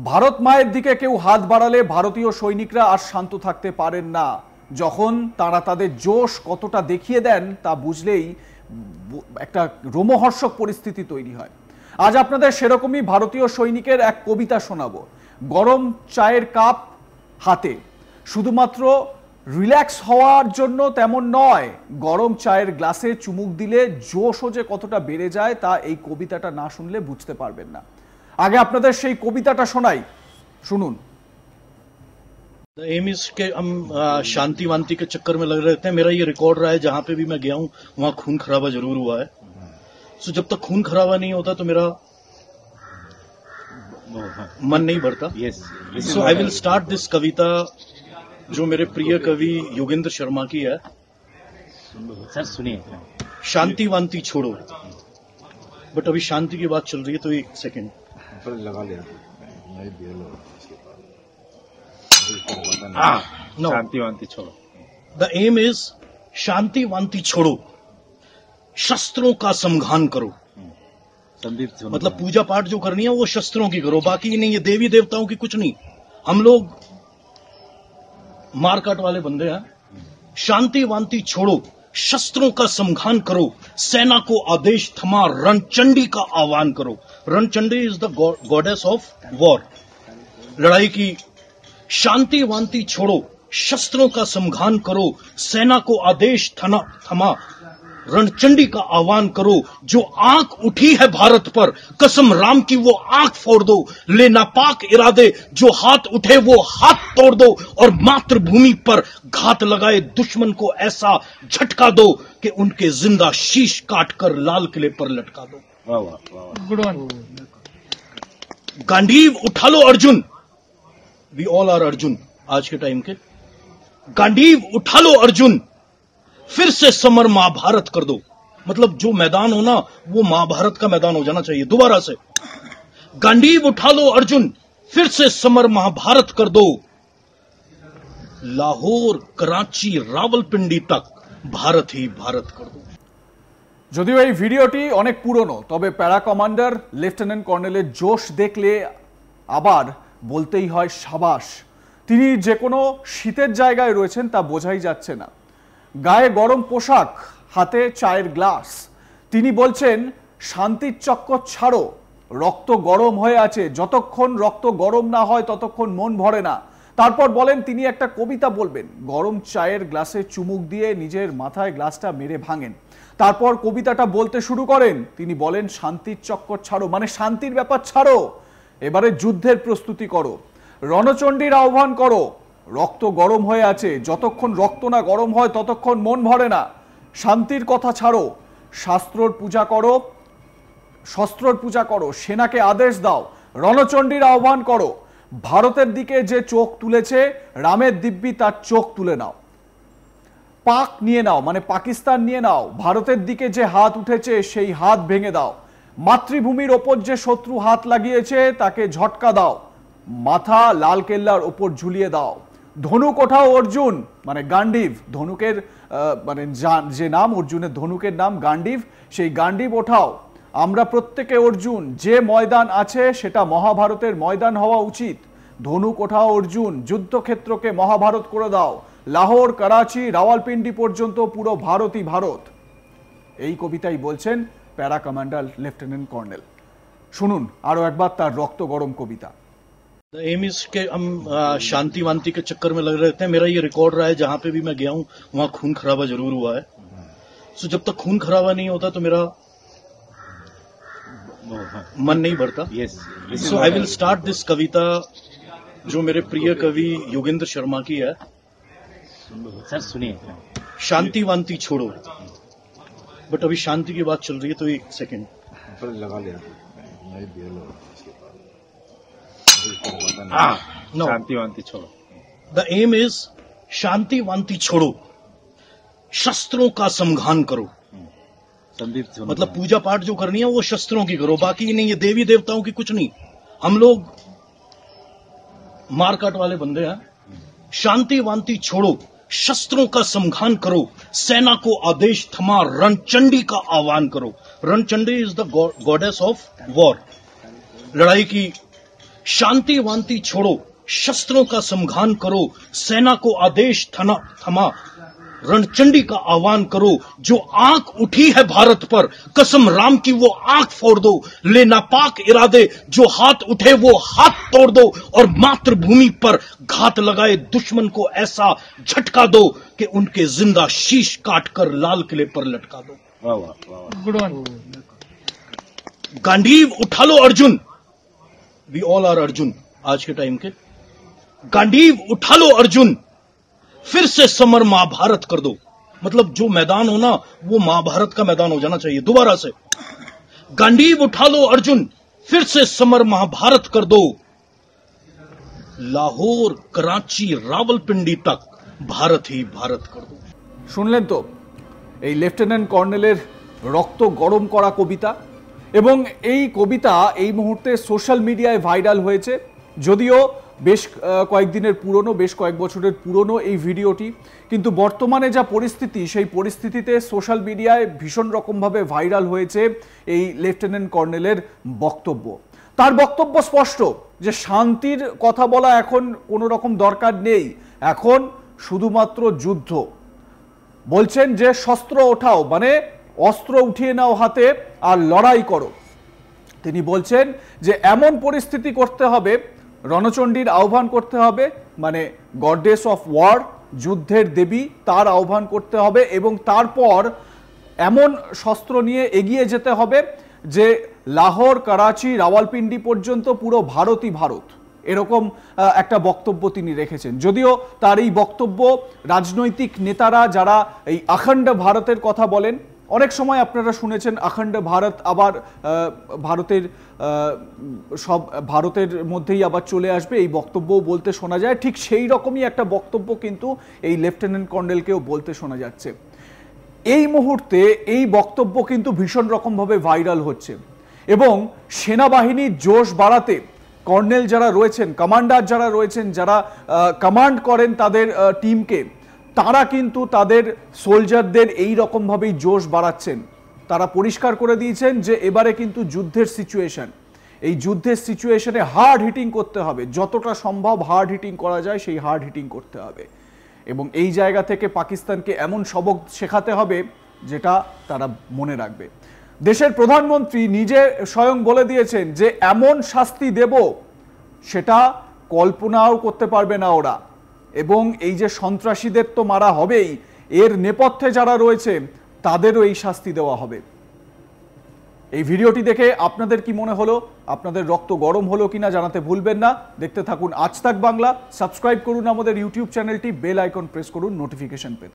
ভারত মায়ের দিকে কেউ হাত বাড়ালে ভারতীয় সৈনিকরা আর শান্ত থাকতে পারেন না। যখন তারা তাদের জোশ কতটা দেখিয়ে দেন তা বুঝলেই একটা রোমহর্ষক পরিস্থিতি তৈরি হয়। আজ আপনাদের সেরকমই ভারতীয় সৈনিকের এক কবিতা শোনাবো। গরম চায়ের কাপ হাতে, শুধুমাত্র রিল্যাক্স হওয়ার জন্য তেমন নয়, গরম চায়ের গ্লাসে চুমুক দিলে জোশও যে কতটা বেড়ে যায় তা এই কবিতাটা না শুনলে বুঝতে পারবেন না। আগে আপনাদের সেই কবিতাটা শোনাই, শুনুন। The aim is कि हम शांति वांति के चक्कर में लगे रहते हैं। मेरा ये रिकॉर्ड रहा है, जहां पे भी मैं गया हूं वहां खून खराबा जरूर हुआ है। सो जब तक खून खराबा नहीं होता तो मेरा मन नहीं भरता। सो आई विल स्टार्ट दिस कविता जो मेरे प्रिय कवि योगेंद्र शर्मा की है। सर सुनिए। शांति वांति छोड़ो, बट अभी शांति की बात चल रही है तो एक सेकेंड लगा लिया। शांति वांति छोड़ो। द एम इज शांति वांति छोड़ो, शस्त्रों का समघान करो। मतलब पूजा पाठ जो करनी है वो शस्त्रों की करो, बाकी नहीं। ये देवी देवताओं की कुछ नहीं। हम लोग मारकाट वाले बंदे हैं। शांति वांति छोड़ो, शस्त्रों का समघान करो, सेना को आदेश थमा, रणचंडी का आह्वान करो। Ranchandi is the goddess of war, लड़ाई की। शांति वांति छोड़ो, शस्त्रों का समघान करो, सेना को आदेश थमा, रणचंडी का आह्वान करो। जो आंख उठी है भारत पर, कसम राम की वो आंख फोड़ दो। ले नापाक इरादे जो हाथ उठे वो हाथ तोड़ दो, और मातृभूमि पर घात लगाए दुश्मन को ऐसा झटका दो कि उनके जिंदा शीश काट कर लाल किले पर लटका दो। वाह वाह गुड वन। गांडीव उठा लो Arjun, we all are Arjun आज के टाइम के। गांडीव उठा लो अर्जुन, फिर से समर महाभारत कर दो। मतलब जो मैदान हो ना वो महाभारत का मैदान हो जाना चाहिए दोबारा से। गांडीव उठा लो अर्जुन, फिर से समर महाभारत कर दो। लाहौर कराची रावलपिंडी तक भारत ही भारत कर दो। যদিও এই ভিডিওটি অনেক পুরনো, তবে প্যারা কমান্ডার লেফটেন্যান্ট কর্নেলের জোশ দেখলে আবার বলতেই হয় সাবাস। তিনি যে কোনো শীতের জায়গায় রয়েছেন তা বোঝাই যাচ্ছে না। গায়ে গরম পোশাক, হাতে চায়ের গ্লাস। তিনি বলছেন শান্তির চক্কর ছাড়ো, রক্ত গরম হয়ে আছে, যতক্ষণ রক্ত গরম না হয় ততক্ষণ মন ভরে না। তারপর বলেন তিনি একটা কবিতা বলবেন। গরম চায়ের গ্লাসে চুমুক দিয়ে নিজের মাথায় গ্লাসটা মেরে ভাঙেন। তারপর কবিতাটা বলতে শুরু করেন। তিনি বলেন শান্তির চক্কর ছাড়ো, মানে শান্তির ব্যাপার ছাড়ো, এবারে যুদ্ধের প্রস্তুতি করো, রণচণ্ডীর আহ্বান করো। রক্ত গরম হয়ে আছে, যতক্ষণ রক্ত না গরম হয় ততক্ষণ মন ভরে না। শান্তির কথা ছাড়ো, শস্ত্রর পূজা করো, সেনাকে আদেশ দাও, রণচণ্ডীর আহ্বান করো। ভারতের দিকে যে চোখ তুলেছে রামের দিব্যি তার চোখ তুলে নাও। পাক নিয়ে নাও, মানে পাকিস্তান নিয়ে নাও। ভারতের দিকে যে হাত উঠেছে সেই হাত ভেঙে দাও। মাতৃভূমির ওপর যে শত্রু হাত লাগিয়েছে তাকে ঝটকা দাও। মাথা লালকেল্লার ওপর ঝুলিয়ে দাও। ধনুক ওঠাও অর্জুন, মানে গান্ডীব। ধনুকের মানে যে নাম অর্জুনের, ধনুকের নাম গান্ডীব, সেই গান্ডীব ওঠাও। আমরা প্রত্যেকে অর্জুন, যে ময়দান আছে সেটা মহাভারতের ময়দান হওয়া উচিত। ধনুক ওঠাও অর্জুন, যুদ্ধক্ষেত্রকে মহাভারত করে দাও। লাহোর করাচি রাওয়ালপিন্ডি পর্যন্ত পুরো ভারতই ভারত। এই কবিতাই বলছেন প্যারা কমান্ডার লেফটেন্যান্ট কর্নেল। শুনুন আরো একবার তার রক্ত গরম কবিতা। द एम इज कि हम शांति वांति के चक्कर में लगे रहते हैं। मेरा ये रिकॉर्ड रहा है, जहां पे भी मैं गया हूं वहां खून खराबा जरूर हुआ है। सो जब तक खून खराबा नहीं होता तो मेरा मन नहीं भरता। सो आई विल स्टार्ट दिस कविता जो मेरे प्रिय कवि योगेंद्र शर्मा की है। सर सुनिए। शांति वांति छोड़ो, बट अभी शांति की बात चल रही है तो एक सेकेंड लगा लिया। शांति वांति छोड़ो। द एम इज शांति वांति छोड़ो, शस्त्रों का समघान करो। मतलब पूजा पाठ जो करनी है वो शस्त्रों की करो, बाकी नहीं। ये देवी देवताओं की कुछ नहीं। हम लोग मारकाट वाले बंदे हैं। शांति वांति छोड़ो, शस्त्रों का समघान करो, सेना को आदेश थमा, रणचंडी का आह्वान करो। Ranchandi is the goddess of war, लड़ाई की। शांति वांति छोड़ो, शस्त्रों का समघान करो, सेना को आदेश थमा, रणचंडी का आह्वान करो। जो आंख उठी है भारत पर, कसम राम की वो आंख फोड़ दो। ले नापाक इरादे, जो हाथ उठे वो हाथ तोड़ दो। और मातृभूमि पर घात लगाए दुश्मन को ऐसा झटका दो कि उनके जिंदा शीश काटकर लाल किले पर लटका दो। वाह वाह वाह। गांडीव उठा लो Arjun, we all are Arjun आज के टाइम के। गांडीव उठा लो अर्जुन, फिर से समर महाभारत कर दो। मतलब जो मैदान हो ना, वो महाभारत का मैदान हो जाना चाहिए दोबारा से। गांडीव उठा लो अर्जुन, फिर से समर महाभारत कर दो। लाहौर, कराची, रावलपिंडी तक भारत ही भारत कर दो। শুনলেন তো এই লেফটেন্যান্ট কর্নেলের রক্ত গরম করা কবিতা, এবং এই কবিতা এই মুহূর্তে সোশ্যাল মিডিয়ায় ভাইরাল হয়েছে। যদিও বেশ কয়েকদিনের পুরনো, বেশ কয়েক বছরের পুরনো এই ভিডিওটি, কিন্তু বর্তমানে যা পরিস্থিতি, সেই পরিস্থিতিতে সোশ্যাল মিডিয়ায় ভীষণ রকমভাবে ভাইরাল হয়েছে এই লেফটেন্যান্ট কর্নেলের বক্তব্য। তার বক্তব্য স্পষ্ট যে শান্তির কথা বলা এখন কোনো রকম দরকার নেই, এখন শুধুমাত্র যুদ্ধ। বলছেন যে শস্ত্র ওঠাও, মানে অস্ত্র উঠিয়ে নাও হাতে আর লড়াই করো। তিনি বলছেন যে এমন পরিস্থিতি করতে হবে, রণচণ্ডীর আহ্বান করতে হবে, মানে গডেস অফ ওয়ার, যুদ্ধের দেবী, তার আহ্বান করতে হবে, এবং তারপর এমন শস্ত্র নিয়ে এগিয়ে যেতে হবে যে লাহোর, করাচি, রাওয়ালপিন্ডি পর্যন্ত পুরো ভারতই ভারত। এরকম একটা বক্তব্য তিনি রেখেছেন। যদিও তার এই বক্তব্য রাজনৈতিক নেতারা যারা এই অখণ্ড ভারতের কথা বলেন, অনেক সময় আপনারা শুনেছেন অখণ্ড ভারত আবার ভারতের সব ভারতের মধ্যেই আবার চলে আসবে, এই বক্তব্যও বলতে শোনা যায়। ঠিক সেই রকমই একটা বক্তব্য কিন্তু এই লেফটেন্যান্ট কর্নেলকেও বলতে শোনা যাচ্ছে। এই মুহূর্তে এই বক্তব্য কিন্তু ভীষণ রকমভাবে ভাইরাল হচ্ছে, এবং সেনাবাহিনীর জোশ বাড়াতে কর্নেল যারা রয়েছেন, কমান্ডার যারা রয়েছেন, যারা কমান্ড করেন তাদের টিমকে, তারা কিন্তু তাদের সোলজারদের এই রকমভাবেই জোশ বাড়াচ্ছেন। তারা পরিষ্কার করে দিয়েছেন যে এবারে কিন্তু যুদ্ধের সিচুয়েশন, এই যুদ্ধের সিচুয়েশনে হার্ড হিটিং করতে হবে, যতটা সম্ভব হার্ড হিটিং করা যায় সেই হার্ড হিটিং করতে হবে, এবং এই জায়গা থেকে পাকিস্তানকে এমন সবক শেখাতে হবে যেটা তারা মনে রাখবে। দেশের প্রধানমন্ত্রী নিজে স্বয়ং বলে দিয়েছেন যে এমন শাস্তি দেব সেটা কল্পনাও করতে পারবে না ওরা, এবং এই যে সন্ত্রাসীদের তো মারা হবেই, এর নেপথ্যে যারা রয়েছে তাদেরও এই শাস্তি দেওয়া হবে। এই ভিডিওটি দেখে আপনাদের কি মনে হলো? আপনাদের রক্ত গরম হলো কিনা জানাতে ভুলবেন না। দেখতে থাকুন আজ তাক বাংলা, সাবস্ক্রাইব করুন আমাদের ইউটিউব চ্যানেলটি, বেল আইকন প্রেস করুন নোটিফিকেশন পেতে।